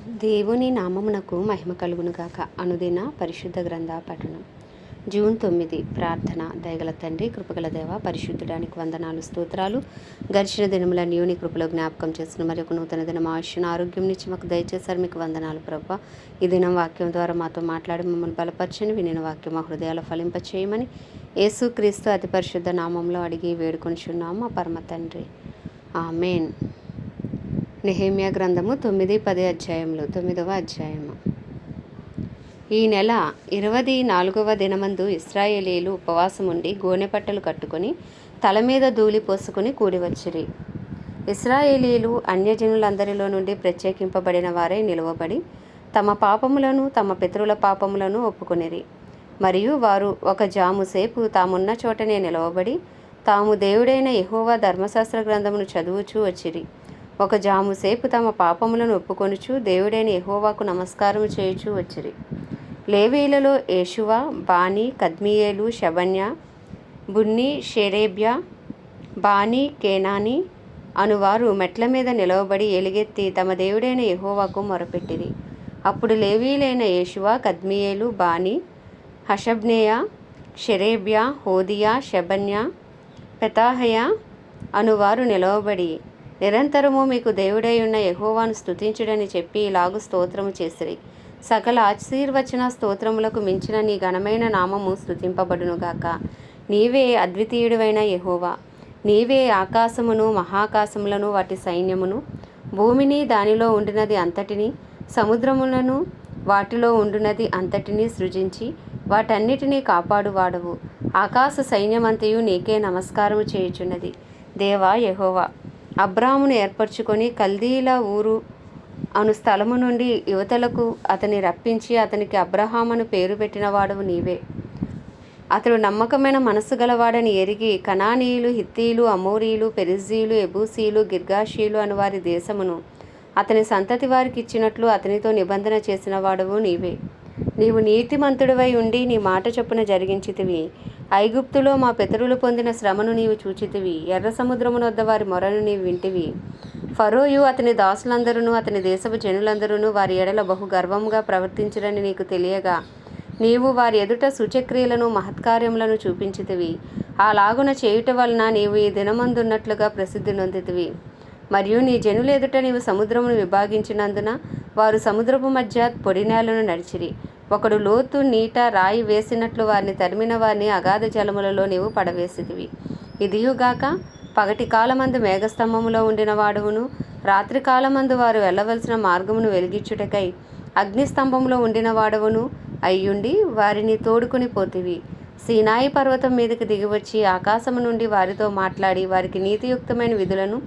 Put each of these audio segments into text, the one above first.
దేవుని నామమునకు మహిమ కలుగునుగాక. అనుదిన పరిశుద్ధ గ్రంథ పఠనం. జూన్ 9. ప్రార్థన. దయగల తండ్రి, కృపగల దేవ, పరిశుద్ధుడానికి వందనాలు, స్తోత్రాలు. గడిచిన దినముల నీ కృపలో జ్ఞాపకం చేసిన మరి ఒక నూతన దినం ఆయుష్ను ఆరోగ్యం నుంచి మాకు దయచేశారు. మీకు వందనాలు ప్రభా. ఈ దినం వాక్యం ద్వారా మాతో మాట్లాడి మమ్మల్ని బలపరచని, వినిన వాక్యం మా హృదయాలు ఫలింపచేయమని యేసుక్రీస్తు అతి పరిశుద్ధ నామంలో అడిగి వేడుకొనిచున్నాము మా పరమ తండ్రి. ఆమేన్. నెహెమ్యా గ్రంథము 9-10 అధ్యాయములు. 9వ అధ్యాయము. ఈ నెల 24వ దినమందు ఇశ్రాయేలీయులు ఉపవాసముండి గోనెపట్టలు కట్టుకొని తల మీద ధూళి పోసుకొని కూడివచ్చిరి. ఇశ్రాయేలీయులు అన్యజనులందరిలో నుండి ప్రత్యేకింపబడిన వారై నిలువబడి తమ పాపములను తమ పితరుల పాపములను ఒప్పుకొనిరి. మరియు వారు ఒక జాము సేపు తామున్న చోటనే నిలవబడి తాము దేవుడైన యెహోవా ధర్మశాస్త్ర గ్రంథమును చదువుచూ వచ్చిరి. ఒక జాము సేపు తమ పాపములను ఒప్పుకొనుచు దేవుడైన యెహోవాకు నమస్కారము చేయుచూ వచ్చిరి. లేవీయులలో యేషువ, బానీ, కద్మియేలు, షెబన్యా, బున్నీ, షేరేబ్యా, బానీ, కేనానీ అనువారు మెట్ల మీద నిలవబడి ఎలుగెత్తి తమ దేవుడైన యెహోవాకు మొరపెట్టిరి. అప్పుడు లేవీయులైన యేషువ, కద్మియేలు, బానీ, హషబ్నేయ, షెరేబ్యా, హోదియా, షెబన్యా, పెతాహయ అనువారు నిలవబడి నిరంతరము మీకు దేవుడై ఉన్న యెహోవాను స్తుతించుడని చెప్పి ఇలాగు స్తోత్రము చేసిరి. సకల ఆశీర్వచన స్తోత్రములకు మించిన నీ ఘనమైన నామము స్తుతింపబడునుగాక. నీవే అద్వితీయుడైన యెహోవా. నీవే ఆకాశమును మహాకాశములను వాటి సైన్యమును, భూమిని దానిలో ఉండినది అంతటిని, సముద్రములను వాటిలో ఉండునది అంతటినీ సృజించి వాటన్నిటినీ కాపాడువాడవు. ఆకాశ సైన్యమంతయు నీకే నమస్కారము చేయుచున్నది. దేవా యెహోవా, అబ్రామును ఏర్పరచుకొని కల్దీల ఊరు అను స్థలము నుండి యువతలకు అతని రప్పించి అతనికి అబ్రహామను పేరు పెట్టిన వాడవు నీవే. అతడు నమ్మకమైన మనస్సు గలవాడని ఎరిగి కనానీయులు, హిత్తీయులు, అమోరీయులు, పెరిజ్జీయులు, ఎబూసీయులు, గిర్గాషీయులు అను వారి దేశమును అతని సంతతి వారికి ఇచ్చినట్లు అతనితో నిబంధన చేసిన వాడవు నీవే. నీవు నీతిమంతుడివై ఉండి నీ మాట చొప్పున జరిగించితివి. ఐగుప్తులో మా పితరులు పొందిన శ్రమను నీవు చూచితివి. ఎర్ర సముద్రమునొద్ద వారి మొరను నీవు వింటివి. ఫరోయు అతని దాసులందరూ అతని దేశపు జనులందరూ వారి ఎడల బహు గర్వముగా ప్రవర్తించరని నీకు తెలియగా నీవు వారి ఎదుట సూచక్రియలను మహత్కార్యములను చూపించితివి. అలాగున చేయుట వలన నీవు ఈ దినమందున్నట్లుగా ప్రసిద్ధి నొందితివి. మరియు నీ జనుల ఎదుట నీవు సముద్రమును విభాగించినందున వారు సముద్రపు మధ్య పొడినేలను నడిచిరి. ఒకడు లోతు నీట రాయి వేసినట్లు వారిని తరిమిన వారిని అగాధ జలములలో నీవు పడవేసితివి. ఇదియుగాక పగటి కాలమందు మేఘస్తంభములో ఉండిన వాడువును, రాత్రి కాలమందు వారు వెళ్ళవలసిన మార్గమును వెలిగించుటకై అగ్నిస్తంభంలో ఉండిన వాడవును అయ్యుండి వారిని తోడుకొని పోతివి. సీనాయి పర్వతం మీదకి దిగివచ్చి ఆకాశము నుండి వారితో మాట్లాడి వారికి నీతియుక్తమైన విధులను,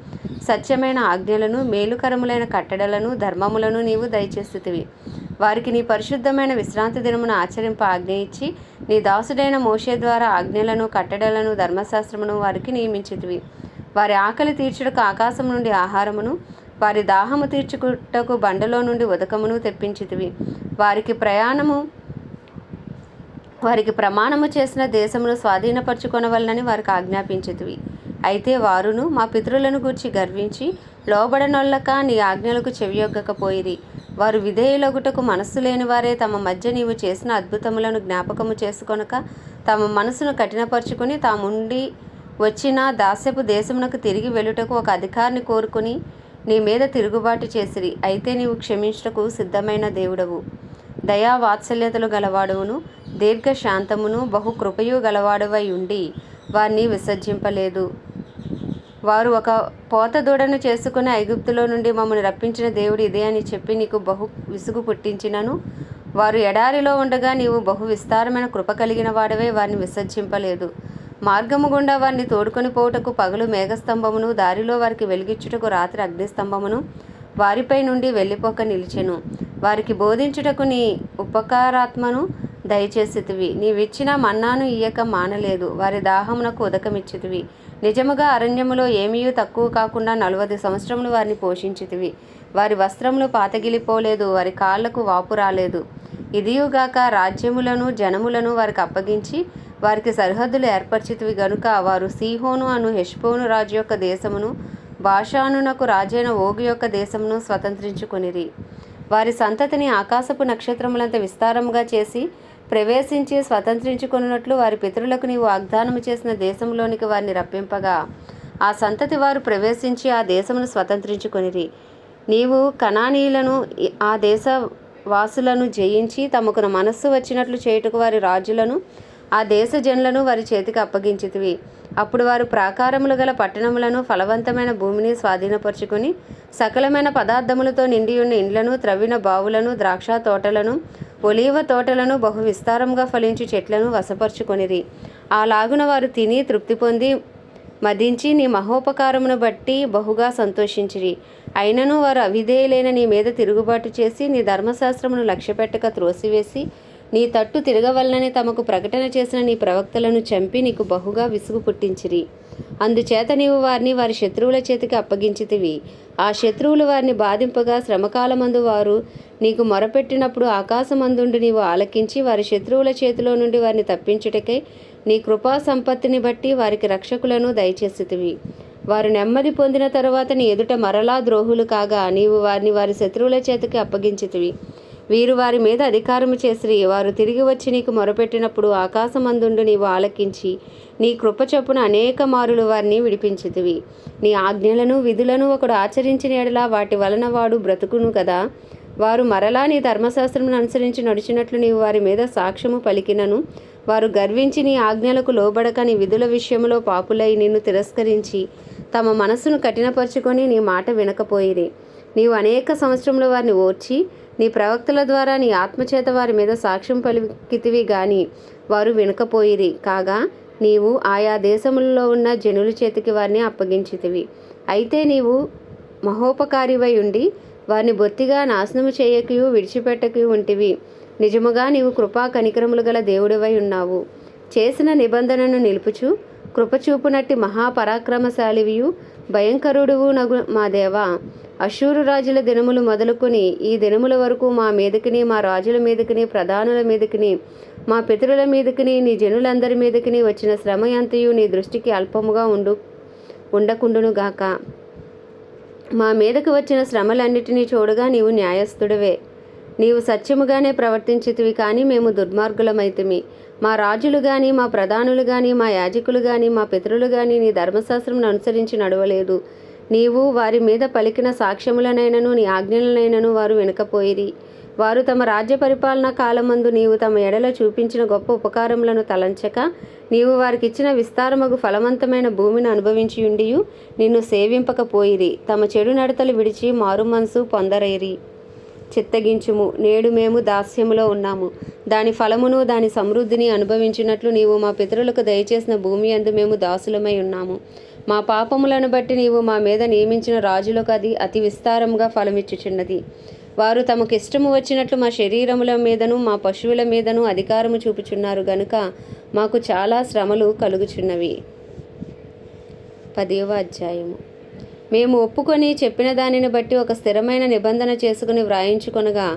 సత్యమైన ఆజ్ఞలను, మేలుకరములైన కట్టడలను, ధర్మములను నీవు దయచేసితివి. వారికి నీ పరిశుద్ధమైన విశ్రాంతి దినమును ఆచరింప ఆజ్ఞ ఇచ్చి నీ దాసుడైన మోషే ద్వారా ఆజ్ఞలను, కట్టడలను, ధర్మశాస్త్రమును వారికి నియమించితివి. వారి ఆకలి తీర్చుటకు ఆకాశం నుండి ఆహారమును, వారి దాహము తీర్చుటకు బండలో నుండి ఉదకమును తెప్పించితివి. వారికి ప్రమాణము చేసిన దేశమును స్వాధీనపరచుకొనవలనని వారికి ఆజ్ఞాపించితివి. అయితే వారును మా పితరులను గూర్చి గర్వించి లోబడనొల్లక నీ ఆజ్ఞలకు చెవియొగ్గకపోయిరి. వారు విధేయులగుటకు మనస్సు లేని వారే తమ మధ్య నీవు చేసిన అద్భుతములను జ్ఞాపకము చేసుకొనక తమ మనసును కఠినపరుచుకొని తాముండి వచ్చిన దాస్యపు దేశమునకు తిరిగి వెళ్ళుటకు ఒక అధికారిని కోరుకుని నీ మీద తిరుగుబాటు చేసిరి. అయితే నీవు క్షమించుటకు సిద్ధమైన దేవుడవు, దయా వాత్సల్యతలు గలవాడువును, దీర్ఘశాంతమును, బహుకృపయు గలవాడువై ఉండి వారిని విసర్జింపలేదు. వారు ఒక పోత దూడను చేసుకుని ఐగుప్తులో నుండి మమ్మల్ని రప్పించిన దేవుడు ఇదే అని చెప్పి నీకు బహు విసుగు పుట్టించినను వారు ఎడారిలో ఉండగా నీవు బహు విస్తారమైన కృప కలిగిన వాడవే వారిని విసర్జింపలేదు. మార్గము గుండా వారిని తోడుకొని పోవుటకు పగలు మేఘస్తంభమును, దారిలో వారికి వెలిగించుటకు రాత్రి అగ్నిస్తంభమును వారిపై నుండి వెళ్ళిపోక నిలిచెను. వారికి బోధించుటకు నీ ఉపకారాత్మను దయచేసితివి. నీవిచ్చిన మన్నాను ఇయ్యక మానలేదు. వారి దాహమునకు ఉదకమిచ్చితివి. నిజముగా అరణ్యములో ఏమీయూ తక్కువ కాకుండా 40 సంవత్సరములు వారిని పోషించితివి. వారి వస్త్రములు పాతగిలిపోలేదు, వారి కాళ్లకు వాపు రాలేదు. ఇదియుగాక రాజ్యములను, జనములను వారికి అప్పగించి వారికి సరిహద్దులు ఏర్పరిచితివి గనుక వారు సీహోను అను హెష్బోను రాజు యొక్క దేశమును, బాషానునకు రాజైన ఓగు యొక్క దేశమును స్వతంత్రించుకొనిరి. వారి సంతతిని ఆకాశపు నక్షత్రములంత విస్తారముగా చేసి ప్రవేశించి స్వతంత్రించుకొనున్నట్లు వారి పితరులకు నీవు వాగ్దానము చేసిన దేశంలోనికి వారిని రప్పింపగా ఆ సంతతి వారు ప్రవేశించి ఆ దేశమును స్వతంత్రించుకొనిరి. నీవు కనానీయులను ఆ దేశ వాసులను జయించి తమకు మనస్సు వచ్చినట్లు చేయుటకు వారి రాజులను ఆ దేశ జనులను వారి చేతికి అప్పగించితివి. అప్పుడు వారు ప్రాకారములు గల పట్టణములను ఫలవంతమైన భూమిని స్వాధీనపరుచుకొని సకలమైన పదార్థములతో నిండియున్న ఇండ్లను త్రవ్విన బావులను ద్రాక్ష తోటలను ఒలీవ తోటలను బహు విస్తారంగా ఫలించు చెట్లను వశపరుచుకొనిరి. అలాగున వారు తిని తృప్తి పొంది మదించి నీ మహోపకారమును బట్టి బహుగా సంతోషించిరి. అయినను వారు అవిధేయులైన నీ మీద తిరుగుబాటు చేసి నీ ధర్మశాస్త్రమును లక్ష్యపెట్టక త్రోసివేసి నీ తట్టు తిరగవలనని తమకు ప్రకటన చేసిన నీ ప్రవక్తలను చంపి నీకు బహుగా విసుగు పుట్టించిరి. అందుచేత నీవు వారిని వారి శత్రువుల చేతికి అప్పగించితివి. ఆ శత్రువులు వారిని బాధింపగా శ్రమకాలమందు వారు నీకు మొరపెట్టినప్పుడు ఆకాశమందుండి నీవు ఆలకించి వారి శత్రువుల చేతిలో నుండి వారిని తప్పించుటకై నీ కృపా సంపత్తిని బట్టి వారికి రక్షకులను దయచేసితివి. వారు నెమ్మది పొందిన తరువాత నీ ఎదుట మరలా ద్రోహులు కాగా నీవు వారిని వారి శత్రువుల చేతికి అప్పగించితివి. వీరు వారి మీద అధికారము చేసిరి. వారు తిరిగి వచ్చి నీకు మొరపెట్టినప్పుడు ఆకాశమందుండి నీవు ఆలకించి నీ కృప చొప్పున అనేక మారులు వారిని విడిపించితివి. నీ ఆజ్ఞలను విధులను ఒకడు ఆచరించిన ఎడల వాటి వలన వాడు బ్రతుకును కదా. వారు మరలా నీ ధర్మశాస్త్రమును అనుసరించి నడిచినట్లు నీవు వారి మీద సాక్ష్యము పలికినను వారు గర్వించి నీ ఆజ్ఞలకు లోబడక నీ విధుల విషయంలో పాపులై నిన్ను తిరస్కరించి తమ మనస్సును కఠినపరుచుకొని నీ మాట వినకపోయిరి. నీవు అనేక సంవత్సరంలో వారిని ఓర్చి నీ ప్రవక్తల ద్వారా నీ ఆత్మచేత వారి మీద సాక్ష్యం పలికితివి గాని వారు వినకపోయిరి. కాగా నీవు ఆయా దేశములలో ఉన్న జనుల చేతికి వారిని అప్పగించితివి. అయితే నీవు మహోపకారివై ఉండి వారిని బొత్తిగా నాశనము చేయకయు విడిచిపెట్టకయు ఉంటివి. నిజముగా నీవు కృపా కనికరములు గల దేవుడివై ఉన్నావు. చేసిన నిబంధనను నిలుపుచు కృపచూపునట్టి మహాపరాక్రమశాలివియు భయంకరుడువు నగు మా దేవా, అషూరు రాజుల దినములు మొదలుకొని ఈ దినముల వరకు మా మీదకిని మా రాజుల మీదకిని ప్రధానుల మీదకిని మా పితరుల మీదకిని నీ జనులందరి మీదకిని వచ్చిన శ్రమ ఎంతయు నీ దృష్టికి అల్పముగా ఉండకుండునుగాక. మా మీదకి వచ్చిన శ్రమలన్నిటినీ చూడగా నీవు న్యాయస్థుడవే. నీవు సత్యముగానే ప్రవర్తించితివి కానీ మేము దుర్మార్గులమైతిమి. మా రాజులు గాని మా ప్రధానులు గాని మా యాజకులు గాని మా పితరులు గాని నీ ధర్మశాస్త్రమును అనుసరించి నడవలేదు. నీవు వారి మీద పలికిన సాక్ష్యములనైనను నీ ఆజ్ఞలనైనను వారు వినకపోయిరి. వారు తమ రాజ్య పరిపాలనా కాలమందు నీవు తమ ఎడల చూపించిన గొప్ప ఉపకారములను తలంచక నీవు వారికిచ్చిన విస్తారమగు ఫలవంతమైన భూమిని అనుభవించియుండియు నిన్ను సేవింపకపోయిరి. తమ చెడు నడతలు విడిచి మారుమనసు పొందరైరి. చిత్తగించుము, నేడు మేము దాస్యములో ఉన్నాము. దాని ఫలమును దాని సమృద్ధిని అనుభవించినట్లు నీవు మా పితరులకు దయచేసిన భూమి యందు మేము దాసులమై ఉన్నాము. మా పాపములను బట్టి నీవు మా మీద నియమించిన రాజులకు అది అతి విస్తారముగా ఫలమిచ్చుచున్నది. వారు తమకు ఇష్టము వచ్చినట్లు మా శరీరముల మీదను మా పశువుల మీదను అధికారము చూపుచున్నారు గనుక మాకు చాలా శ్రమలు కలుగుచున్నవి. 10వ అధ్యాయము. మేము ఒప్పుకొని చెప్పిన దానిని బట్టి ఒక స్థిరమైన నిబంధన చేసుకుని వ్రాయించుకొనగా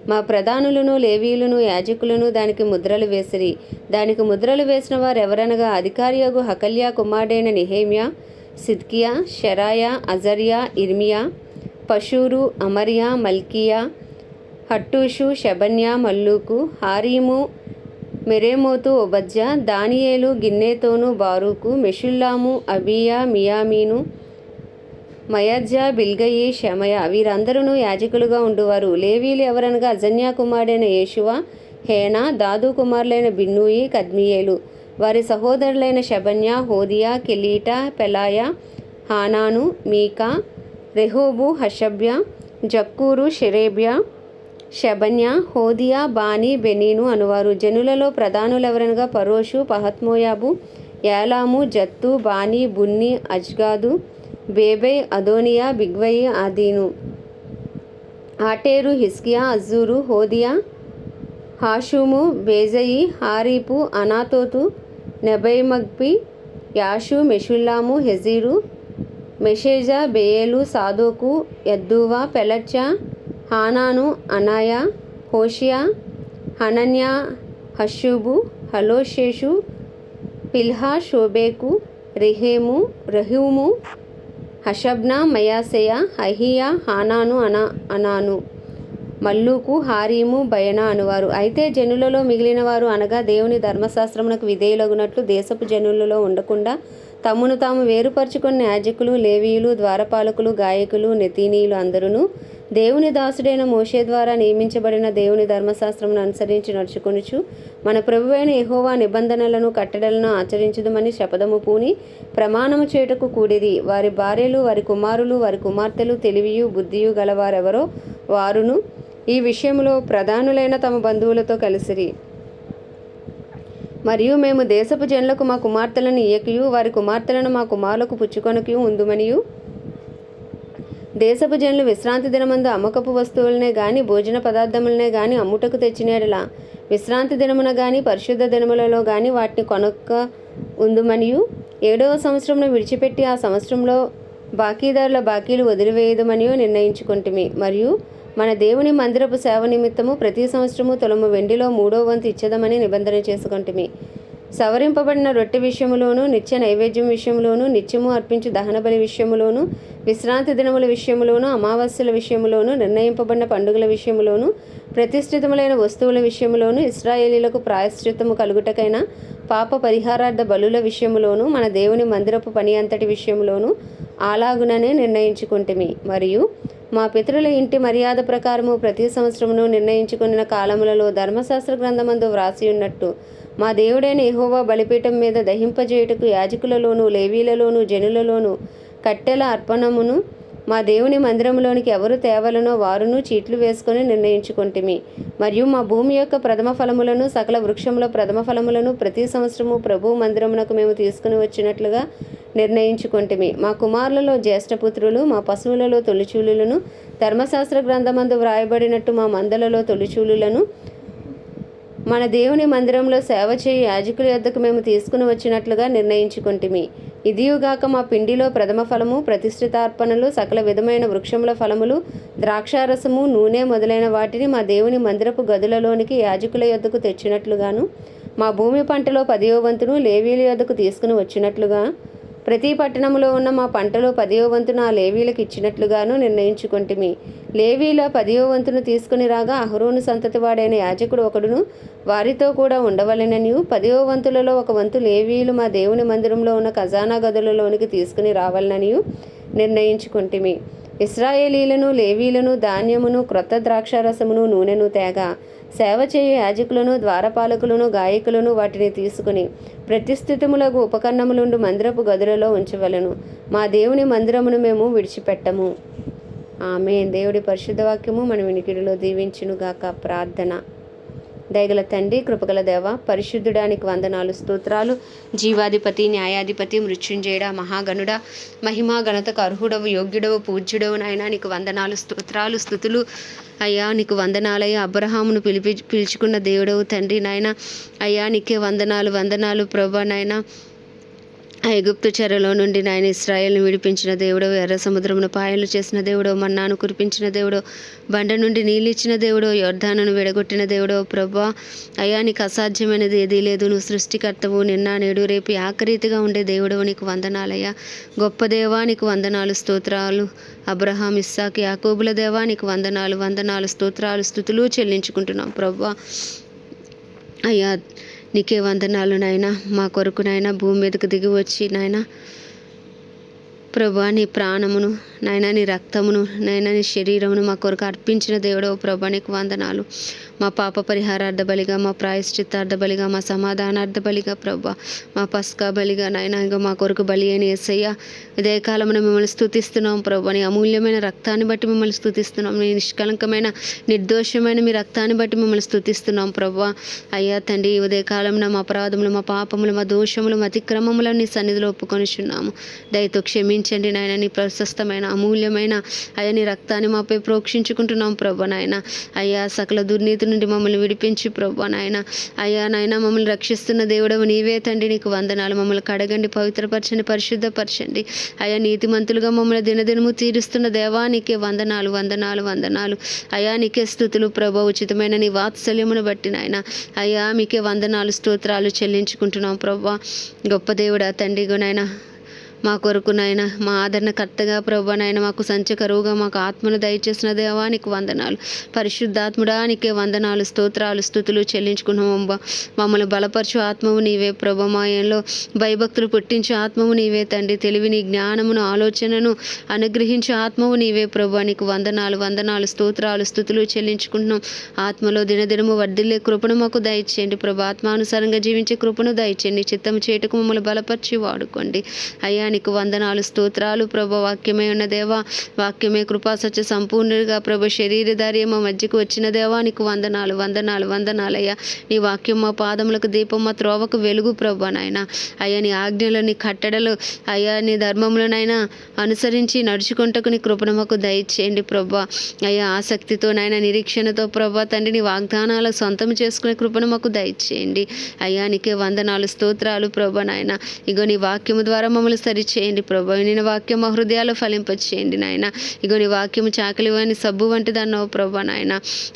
మా ప్రధానులను లేవీయులను యాజకులను దానికి ముద్రలు వేసిరి. దానికి ముద్రలు వేసిన వారు ఎవరనగా అధికారియగు హకల్యా కుమారుడైన నెహెమ్యా, సిద్కియా, షెరాయా, అజర్యా, ఇర్మియా, పషూరు, అమర్యా, మల్కియా, హట్టూషు, షెబన్యా, మల్లూకు, హారీము, మెరేమోతు, ఒబద్యా, దానియేలు, గిన్నెతోను, బారూకు, మెషుల్లాము, అబియా, మియామీను, మయజ్జా, బిల్గయి, షమయ వీరందరూ యాజకులుగా ఉండువారు. లేవీలు ఎవరనగా అజన్యా కుమారుడైన యేషువ, హేనా, దాదు కుమారులైన బిన్నూయి, కద్మియేలు. వారి సహోదరులైన షెబన్యా, హోదియా, కెలీటా, పెలాయా, హానాను, మీకా, రెహోబు, హషబ్యా, జక్కూరు, షెరేబ్యా, షెబన్యా, హోదియా, బానీ, బెనీను అనువారు. జనులలో ప్రధానులెవరనగా పరోషు, పహత్మోయాబు, యాలాము, జత్తు, బానీ, బున్ని, అజ్గాదు, బేబై, అదోనియా, బిగ్వయి, ఆదీను, ఆటేరు, హిస్కియా, అజ్జూరు, హోదియా, హాషుము, బేజయి, హారీపు, అనాతోతు, నెబైమగ్పి, యాషు, మెషుల్లాము, హెజీరు, మెషేజా, బేయేలు, సాదోకు, యద్దూవా, పెలచ్చా, హానాను, అనాయా, హోషియా, హనన్యా, హషూబు, హలోషేషు, పిల్హా, షోబేకు, రహూము, హషబ్నా, మయాసెయ, అహియా, హానాను, అనాను, మల్లూకు, హారీము, బయన అనువారు. అయితే జనులలో మిగిలిన వారు అనగా దేవుని ధర్మశాస్త్రమునకు విధేయులగునట్లు దేశపు జనులలో ఉండకుండా తమ్మును తాము వేరుపరుచుకున్న యాజకులు, లేవీయులు, ద్వారపాలకులు, గాయకులు, నెతీనీయులు అందరూ దేవుని దాసుడైన మోషే ద్వారా నియమించబడిన దేవుని ధర్మశాస్త్రమును అనుసరించి నడుచుకొనుచు మన ప్రభువైన యెహోవా నిబంధనలను కట్టడలను ఆచరించుదమని శపథము పూని ప్రమాణము చేయుటకు కూడిరి. వారి భార్యలు, వారి కుమారులు, వారి కుమార్తెలు తెలివియు బుద్ధియు గలవారెవరో వారును ఈ విషయంలో ప్రధానులైన తమ బంధువులతో కలిసిరి. మరియు మేము దేశపు జనులకు మా కుమార్తెలను ఇయ్యకయు వారి కుమార్తెలను మా కుమారులకు పుచ్చుకొనకయు ఉందుమనియు, దేశపు జనులు విశ్రాంతి దినమందు అమ్మకపు వస్తువులనే గాని భోజన పదార్థములనే గాని అమ్ముటకు తెచ్చినట్లా విశ్రాంతి దినమున గాని పరిశుద్ధ దినములలో గాని వాటిని కొనక్క ఉందుమనియు, 7వ సంవత్సరమును విడిచిపెట్టి ఆ సంవత్సరంలో బాకీదారుల బాకీలు వదిలివేయదుమనియు నిర్ణయించుకొంటిమి. మరియు మన దేవుని మందిరపు సేవ నిమిత్తము ప్రతి సంవత్సరము తులము వెండిలో 3వ వంతు ఇచ్చేదమని నిబంధన చేసుకొంటిమి. సవరింపబడిన రొట్టె విషయములోను, నిత్య నైవేద్యం విషయములోను, నిత్యము అర్పించు దహన బలి విషయములోను, విశ్రాంతి దినముల విషయములోను, అమావాస్యల విషయములోను, నిర్ణయింపబడిన పండుగల విషయములోను, ప్రతిష్ఠితములైన వస్తువుల విషయములోను, ఇశ్రాయేలీలకు ప్రాయశ్చిత్తము కలుగుటకైన పాప పరిహారార్థ బలుల విషయములోను, మన దేవుని మందిరపు పని అంతటి విషయములోను అలాగుననే నిర్ణయించుకుంటుమి. మరియు మా పితరుల ఇంటి మర్యాద ప్రకారము ప్రతి సంవత్సరమును నిర్ణయించుకున్న కాలములలో ధర్మశాస్త్ర గ్రంథమందు వ్రాసి ఉన్నట్టు మా దేవుడైన యెహోవా బలిపీఠం మీద దహింపజేయుటకు యాజకులలోను, లేవీలలోను, జనులలోను కట్టెల అర్పణమును మా దేవుని మందిరంలోనికి ఎవరు తేవలనో వారును చీట్లు వేసుకొని నిర్ణయించుకొంటిమి. మరియు మా భూమి యొక్క ప్రథమ ఫలములను, సకల వృక్షముల ప్రథమ ఫలములను ప్రతి సంవత్సరము ప్రభు మందిరమునకు మేము తీసుకుని వచ్చినట్లుగా నిర్ణయించుకొంటిమి. మా కుమారులలో జ్యేష్ఠపుత్రులు, మా పశువులలో తొలిచూలులను, ధర్మశాస్త్ర గ్రంథమందు వ్రాయబడినట్టు మా మందలలో తొలిచూలులను మన దేవుని మందిరంలో సేవ చేయి యాజకుల యొద్దకు మేము తీసుకుని వచ్చినట్లుగా నిర్ణయించుకొంటిమి. ఇదియుగాక మా పిండిలో ప్రథమ ఫలము, ప్రతిష్ఠితార్పణలు, సకల విధమైన వృక్షముల ఫలములు, ద్రాక్షారసము, నూనె మొదలైన వాటిని మా దేవుని మందిరపు గదులలోనికి యాజకుల యొద్దకు తెచ్చినట్లుగాను, మా భూమి పంటలో 10వ వంతును లేవీల యొద్దకు తీసుకుని వచ్చినట్లుగా, ప్రతి పట్టణంలో ఉన్న మా పంటలో 10వ వంతును ఆ లేవీలకు ఇచ్చినట్లుగాను నిర్ణయించుకొంటిమి. లేవీల 10వ వంతును తీసుకుని రాగా అహరోను సంతతి వాడైన యాజకుడు ఒకడును వారితో కూడా ఉండవలెననియు, 10వ వంతులలో 1 వంతు లేవీలు మా దేవుని మందిరంలో ఉన్న ఖజానా గదులలోనికి తీసుకుని రావాలననియు నిర్ణయించుకొంటిమి. ఇశ్రాయేలీలను, లేవీలను ధాన్యమును, క్రొత్త ద్రాక్షారసమును, నూనెను తేగా సేవ చేయు యాజకులను, ద్వారపాలకులను, గాయకులను వాటిని తీసుకుని ప్రతిష్ఠితములకు ఉపకరణములుండు మందిరపు గదులలో ఉంచవలను. మా దేవుని మందిరమును మేము విడిచిపెట్టము. ఆమేన్. దేవుడి పరిశుద్ధ వాక్యము మన వినికిడిలో దీవించునుగాక. ప్రార్థన. దయగల తండ్రి, కృపగల దేవ, పరిశుద్ధుడానికి వందనాలు, స్తోత్రాలు. జీవాధిపతి, న్యాయాధిపతి, మృత్యుంజయుడ, మహాగణుడ, మహిమా ఘనతకు అర్హుడవు, యోగ్యుడవు, పూజ్యుడవు నాయన, నీకు వందనాలు, స్తోత్రాలు, స్తుతులు అయ్యా. నీకు వందనాలయ్యా. అబ్రహామును పిలుచుకున్న దేవుడవు తండ్రి నాయన. అయ్యా నీకే వందనాలు ప్రభా నాయన. ఐగుప్తు చెరలో నుండి నాయన ఇశ్రాయేల్ని విడిపించిన దేవుడో, ఎర్ర సముద్రమును పాయలు చేసిన దేవుడో, మన్నాను కురిపించిన దేవుడో, బండ నుండి నీళ్ళు ఇచ్చిన దేవుడో, యొర్దానును విడగొట్టిన దేవుడో ప్రభా. అయ్యా నీకు అసాధ్యమైనది ఏదీ లేదు. నువ్వు సృష్టికర్తవు, నిన్న నేడు రేపు ఆఖరీతిగా ఉండే దేవుడవు. నీకు వందనాలయ్యా. గొప్ప దేవా నీకు వందనాలు, స్తోత్రాలు. అబ్రహాం, ఇస్సాకు, యాకోబుల దేవా నీకు వందనాలు, స్తోత్రాలు, స్తుతులు చెల్లించుకుంటున్నాం ప్రభా. అయ్యా నీకే వందనాలు నాయన. మా కొరకు నాయన భూమి మీదకు దిగి వచ్చి నాయన ప్రభా నీ ప్రాణమును నాయన, నీ రక్తమును నాయన, నీ శరీరమును మా కొరకు అర్పించిన దేవుడో ప్రభా నీకు వందనాలు. మా పాప పరిహారార్థ బలిగా, మా ప్రాయశ్చిత్తార్థ బలిగా, మా సమాధానార్థ బలిగా ప్రభా, మా పస్కా బలిగా నాయన, ఇంకా మా కొరకు బలి అయిన యేసయ్య ఇదే కాలమున మిమ్మల్ని స్తుతిస్తున్నాం ప్రభా. నీ అమూల్యమైన రక్తాన్ని బట్టి మిమ్మల్ని స్తుతిస్తున్నాం. నీ నిష్కలంకమైన నిర్దోషమైన మీ రక్తాన్ని బట్టి మిమ్మల్ని స్తుతిస్తున్నాం ప్రభా. అయ్యా తండ్రి, ఉదయ కాలమున మా అపరాధములు, మా పాపములు, మా దోషములు, మా అతిక్రమములను నీ సన్నిధిలో ఒప్పుకొనిచున్నాము. దయతో క్షమించండి నాయన. నీ ప్రశస్తమైన అమూల్యమైన అయ్యా నీ రక్తాన్ని మాపై ప్రోక్షించుకుంటున్నాం ప్రభా నాయన. అయ్యా సకల దుర్నీతి నుండి మమ్మల్ని విడిపించి ప్రభా నాయన. అయ్యా నాయన మమ్మల్ని రక్షిస్తున్న దేవుడవు నీవే తండ్రి. నీకు వందనాలు. మమ్మల్ని కడగండి, పవిత్రపరచండి, పరిశుద్ధపరచండి. అయ్యా నీతిమంతులుగా మమ్మల్ని దినదినము తీరుస్తున్న దేవా నీకే వందనాలు. అయ్యా నీకే స్తుతులు ప్రభా. ఉచితమైన నీ వాత్సల్యమును బట్టి నాయన అయ్యా మీకే వందనాలు, స్తోత్రాలు చెల్లించుకుంటున్నాం ప్రభా. గొప్ప దేవుడా తండ్రి నాయన. మా కొరకు నాయన మా ఆదరణకర్తగా ప్రభా నాయన మాకు సంచకరువుగా మాకు ఆత్మను దయచేసిన దేవా నీకు వందనాలు. పరిశుద్ధాత్ముడా నీకే వందనాలు, స్తోత్రాలు, స్తుతులు చెల్లించుకున్నాము. మమ్మల్ని బలపరచు ఆత్మవు నీవే ప్రభా, మాయంలో భయభక్తులు పుట్టించు ఆత్మవు నీవే తండ్రి, తెలివిని జ్ఞానమును ఆలోచనను అనుగ్రహించు ఆత్మవు నీవే ప్రభా, నీకు వందనాలు వందనాలు, స్తోత్రాలు, స్తుతులు చెల్లించుకుంటున్నాం. ఆత్మలో దినదినము వర్ధిల్లే కృపను మాకు దయచేయండి ప్రభా, ఆత్మానుసారంగా జీవించే కృపను దయచేయండి. చిత్తము చేటుకు మమ్మల్ని బలపరిచి వాడుకోండి అయ్యా. నీకు వందనాలు స్తోత్రాలు ప్రభా. వాక్యమే ఉన్న దేవా, వాక్యమే కృపా సత్య సంపూర్ణుడిగా ప్రభా శరీరధారి మా మధ్యకు వచ్చిన దేవా నీకు వందనాలు వందనాలు వందనాలయ్యా. నీ వాక్యం మా పాదములకు దీపం, మా త్రోవకు వెలుగు ప్రభా నాయన. అయ్యా నీ ఆజ్ఞలు, నీ కట్టడలు, అయ్యా నీ ధర్మములనైనా అనుసరించి నడుచుకుంటకు నీ కృపను మాకు దయచేయండి ప్రభా. అయ్యా ఆసక్తితో నాయన నిరీక్షణతో ప్రభా తండ్రి నీ వాగ్దానాలు సొంతం చేసుకునే కృపను మాకు దయచేయండి అయ్యా. నీకే వందనాలు స్తోత్రాలు ప్రభా నాయన. ఇగో నీ వాక్యము ద్వారా మమ్మల్ని సరిచేయండి ప్రభా. నేను వాక్యం మా హృదయాలు ఫలింపచేయండి నాయన. ఇగో నీ వాక్యము చాకలి వాని సబ్బు వంటిది అన్నావు ప్రభా నాయన.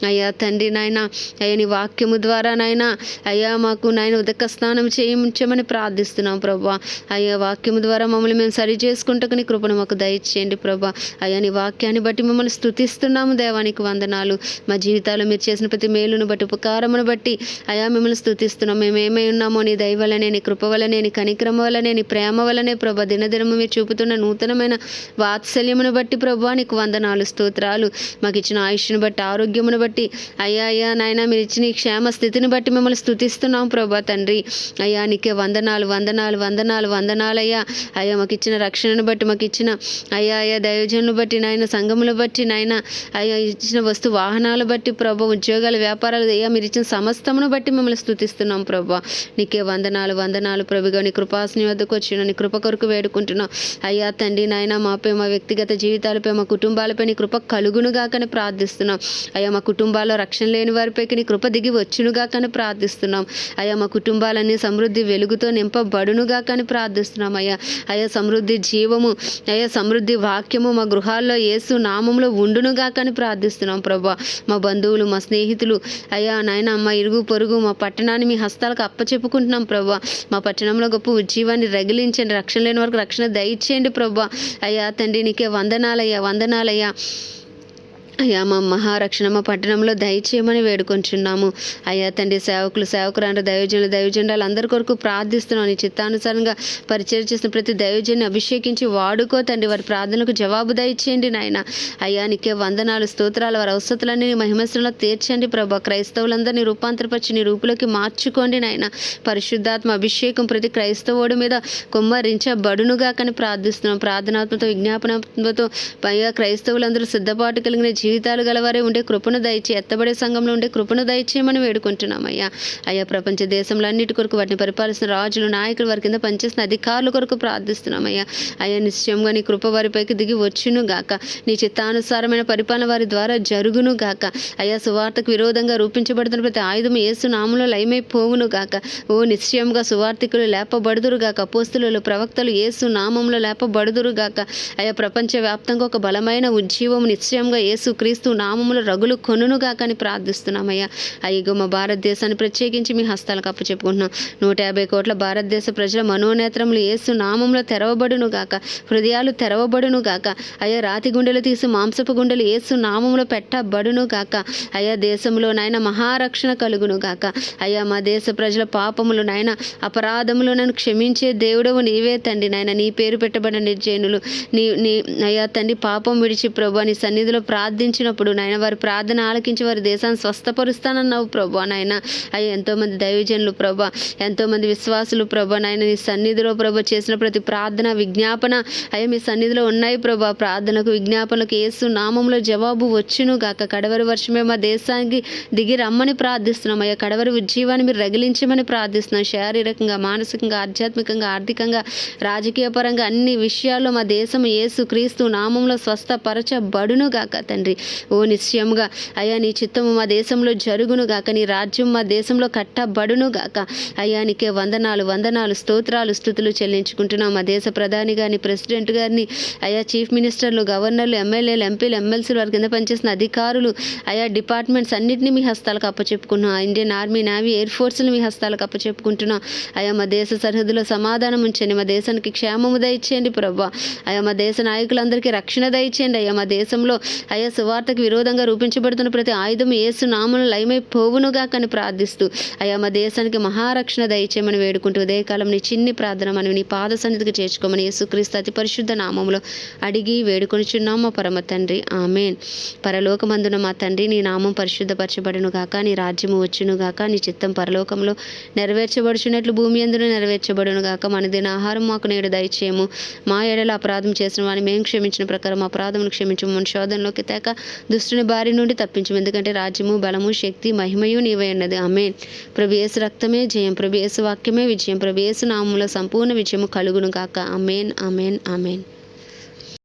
అయ్యా తండ్రి నాయన, అయ్యా నీ వాక్యము ద్వారా నాయన అయ్యా మాకు నాయన ఉదక స్నానం చేయించమని ప్రార్థిస్తున్నాం ప్రభా. అయ్యా వాక్యము ద్వారా మమ్మల్ని మేము సరి చేసుకుంటకు నీ కృపను మాకు దయచేయండి ప్రభా. అయ్యా నీ వాక్యాన్ని బట్టి మిమ్మల్ని స్తుతిస్తున్నాము దేవానికి వందనాలు. మా జీవితాల్లో మీరు చేసిన ప్రతి మేలును బట్టి, ఉపకారమును బట్టి అయ్యా మిమ్మల్ని స్తుతిస్తున్నాం. మేము ఏమై ఉన్నామో నీ దయ వలనే, నీ కృప వలనే, నీ కనిక్రమ వలనే, నీ ప్రేమ వలనే ప్రభా. దినదినము మీరు చూపుతున్న నూతనమైన వాత్సల్యమును బట్టి ప్రభా నీకు వందనాలు స్తోత్రాలు. మాకు ఇచ్చిన ఆయుష్ను బట్టి, ఆరోగ్యమును బట్టి అయ్యా అయ్యా నాయన మీరు ఇచ్చిన ఈ క్షేమ స్థితిని బట్టి మిమ్మల్ని స్తుతిస్తున్నాం ప్రభా తండ్రి. అయ్యా నీకే వందనాలు వందనాలు వందనాలు వందనాలయ్యా. అయ్యా మాకు ఇచ్చిన రక్షణను బట్టి, మాకు ఇచ్చిన అయ్యా అయ్యా దైవజనులు బట్టి నాయన, సంఘములు బట్టి నాయన, అయ్యా ఇచ్చిన వస్తు వాహనాలు బట్టి ప్రభా, ఉద్యోగాలు, వ్యాపారాలు, అయ్యా మీరు ఇచ్చిన సమస్తమును బట్టి మిమ్మల్ని స్తుతిస్తున్నాం ప్రభా. నీకే వందనాలు వందనాలు ప్రభుగా. నీ కృపాసని వద్దకు వచ్చిన నీ కృప కొరకు వేడుకుంటున్నాం అయ్యా తండ్రి నాయన. మాపై, మా వ్యక్తిగత జీవితాలపై, మా కుటుంబాలపై నీ కృప కలుగునుగాకని ప్రార్థిస్తున్నాం అయ్యా. మా కుటుంబాల్లో రక్షణ లేని వారిపైకి నీ కృప దిగి వచ్చునుగాకని ప్రార్థిస్తున్నాం అయ్యా. మా కుటుంబాలన్నీ సమృద్ధి వెలుగుతో నింపబడునుగాకని ప్రార్థిస్తున్నాం అయ్యా. అయ్యా సమృద్ధి జీవము, అయ్యా సమృద్ధి వాక్యము మా గృహాల్లో యేసు నామంలో ఉండునుగాకని ప్రార్థిస్తున్నాం ప్రభా. మా బంధువులు, మా స్నేహితులు అయ్యా నాయన, మా ఇరుగు పొరుగు, మా పట్టణాన్ని మీ హస్తాలకు అప్పచెప్పుకుంటున్నాం ప్రభా. మా పట్టణంలో గొప్ప ఉజ్జీవాన్ని రగిలించండి, రక్షణ లేని వరకు రక్షణ దయచేయండి ప్రభా. అయ్యా తండ్రి నీకే వందనాలయ్యా వందనాలయ్యా. అయ్యా మా మహారక్షణ మా పట్టణంలో దయచేయమని వేడుకొంచున్నాము అయ్యా తండ్రి. సేవకులు, సేవకురాండ్రు, దైవజనులు, దైవజనులు అందరి కొరకు ప్రార్థిస్తున్నాను. నీ చిత్తానుసారంగా పరిచయం చేసిన ప్రతి దైవజన్ని అభిషేకించి వాడుకో తండ్రి. వారి ప్రార్థనలకు జవాబు దయచేయండి నాయన. అయ్యా నీకే వందనాలు స్తోత్రాలు. వారి అవసరాలన్నీ నీ మహిమశ్రంలో తీర్చండి ప్రభా. క్రైస్తవులందరినీ రూపాంతరపరిచి నీ రూపులోకి మార్చుకోండి నాయన. పరిశుద్ధాత్మ అభిషేకం ప్రతి క్రైస్తవుడి మీద కుమ్మరించబడునుగా కానీ ప్రార్థిస్తున్నాం. ప్రార్థనాత్మతో, విజ్ఞాపనాత్మతో అయ్యా క్రైస్తవులందరూ సిద్ధపాటు కలిగిన జీవితాలు గలవారే ఉండే కృపను దయచే, ఎత్తబడే సంఘంలో ఉండే కృపను దయచేయమని వేడుకుంటున్నాం అయ్యా. అయ్యా ప్రపంచ దేశంలో అన్నిటి కొరకు వాటిని పరిపాలిస్తున్న రాజులు, నాయకులు, వారి కింద పనిచేసిన అధికారుల కొరకు ప్రార్థిస్తున్నాం అయ్యా. అయ్యా నిశ్చయంగా నీ కృప వారిపైకి దిగి వచ్చును గాక. నీ చిత్తానుసారమైన పరిపాలన వారి ద్వారా జరుగును గాక. అయ్యా సువార్తకు విరోధంగా రూపించబడుతున్న ప్రతి ఆయుధము యేసు నామములో లయమైపోవును గాక. ఓ నిశ్చయంగా సువార్తికులు లేపబడుదురు గాక. అపోస్తలులు, ప్రవక్తలు యేసు నామములో లేపబడుదురు గాక. అయ్యా ప్రపంచ వ్యాప్తంగా ఒక బలమైన ఉజ్జీవము నిశ్చయంగా యేసు క్రీస్తు నామములో రగులు కొనునుగా కానీ ప్రార్థిస్తున్నామయ్యా. అయ్యో మా భారతదేశాన్ని ప్రత్యేకించి మీ హస్తాలకు అప్పచెప్పుకుంటున్నాం. 150 కోట్ల భారతదేశ ప్రజల మనోనేత్రములు యేసు నామములో తెరవబడును గాక. హృదయాలు తెరవబడును గాక. అయ్యా రాతి గుండెలు తీసి మాంసపు గుండెలు యేసు నామములో పెట్టబడును గాక. అయ్యా దేశంలో నాయన మహారక్షణ కలుగును గాక. అయ్యా మా దేశ ప్రజల పాపములు నాయన, అపరాధములు నన్ను క్షమించే దేవుడవు నీవే తండ్రి నాయన. నీ పేరు పెట్టబడిన నిర్జనులు నీ అయ్యా తండ్రి పాపం విడిచి ప్రభా నీ సన్నిధిలో ప్రార్థించినప్పుడు నాయన వారి ప్రార్థన ఆలకించి వారి దేశాన్ని స్వస్థపరుస్తానన్నావు ప్రభా నాయన. అయ్యా ఎంతోమంది దైవజనులు ప్రభా, ఎంతోమంది విశ్వాసులు ప్రభా నాయన నీ సన్నిధిలో ప్రభా చేసిన ప్రతి ప్రార్థన, విజ్ఞాపన అయ్యా మీ సన్నిధిలో ఉన్నాయి ప్రభా. ప్రార్థనకు, విజ్ఞాపనకు యేసు నామంలో జవాబు వచ్చును గాక. కడవరి వర్షమే మా దేశానికి దిగి రమ్మని ప్రార్థిస్తున్నాం అయ్యా. కడవరి ఉజ్జీవాన్ని మీరు రగిలించమని ప్రార్థిస్తున్నాం. శారీరకంగా, మానసికంగా, ఆధ్యాత్మికంగా, ఆర్థికంగా, రాజకీయ పరంగా అన్ని విషయాల్లో మా దేశం యేసు క్రీస్తు నామంలో స్వస్థపరచబడును గాక తండ్రి. ఓ నిశ్చయముగా అయ్యా నీ చిత్తము మా దేశంలో జరుగును గాక, నీ రాజ్యం మా దేశంలో కట్టబడును గాక. అయ్యా నీకే వందనాలు స్తోత్రాలు స్తుతులు చెల్లించుకుంటున్నాం. మా దేశ ప్రధాని గారిని, ప్రెసిడెంట్ గారిని, అయ్యా చీఫ్ మినిస్టర్లు, గవర్నర్లు, ఎమ్మెల్యేలు, ఎంపీలు, ఎమ్మెల్సీలు, వారి కింద పనిచేసిన అధికారులు, అయా డిపార్ట్మెంట్స్ అన్నింటినీ మీ హస్తాలకు అప్పచెప్పుకుంటున్నాం. ఇండియన్ ఆర్మీ, నేవీ, ఎయిర్ ఫోర్స్ని మీ హస్తాలకు అప్పచెప్పుకుంటున్నాం. అయా మా దేశ సరిహద్దులో సమాధానం ఉంచండి, మా దేశానికి క్షేమము దయచేయండి ప్రభా. అయా మా దేశ నాయకులందరికీ రక్షణ దయచేయండి. అయ్యా మా దేశంలో అయా సువార్తకు విరోధంగా రూపించబడుతున్న ప్రతి ఆయుధం యేసు నామమున లయమైపోవునుగా కని ప్రార్థిస్తూ అయా మా దేశానికి మహారక్షణ దయచేయమని వేడుకుంటూ ఉదయకాలం నీ చిన్ని ప్రార్థన మనం నీ పాద సన్నిధికి చేర్చుకోమని యేసుక్రీస్తు అతి పరిశుద్ధ నామములో అడిగి వేడుకొనిచున్నాం మా పరమ తండ్రి, ఆమేన్. పరలోకమందున మా తండ్రి, నీ నామం పరిశుద్ధపరచబడును గాక, నీ రాజ్యము వచ్చును గాక, నీ చిత్తం పరలోకంలో నెరవేర్చబడుచున్నట్లు భూమి యందున నెరవేర్చబడును గాక. మన దిన ఆహారం మాకు నేడు దయచేయము. మా ఎడల అపరాధం చేసిన వారిని మేము క్షమించిన ప్రకారం అపరాధమును క్షమించము. మన శోధనలోకి తేక దుష్టుని బారి నుండి తప్పించము. ఎందుకంటే రాజ్యము, బలము, శక్తి, మహిమయు నీవే ఉన్నది, ఆమేన్. ప్రభు యేసు రక్తమే జయం, ప్రభు యేసు వాక్యమే విజయం, ప్రభు యేసు నామములో సంపూర్ణ విజయము కలుగును గాక, ఆమేన్, ఆమేన్, ఆమేన్.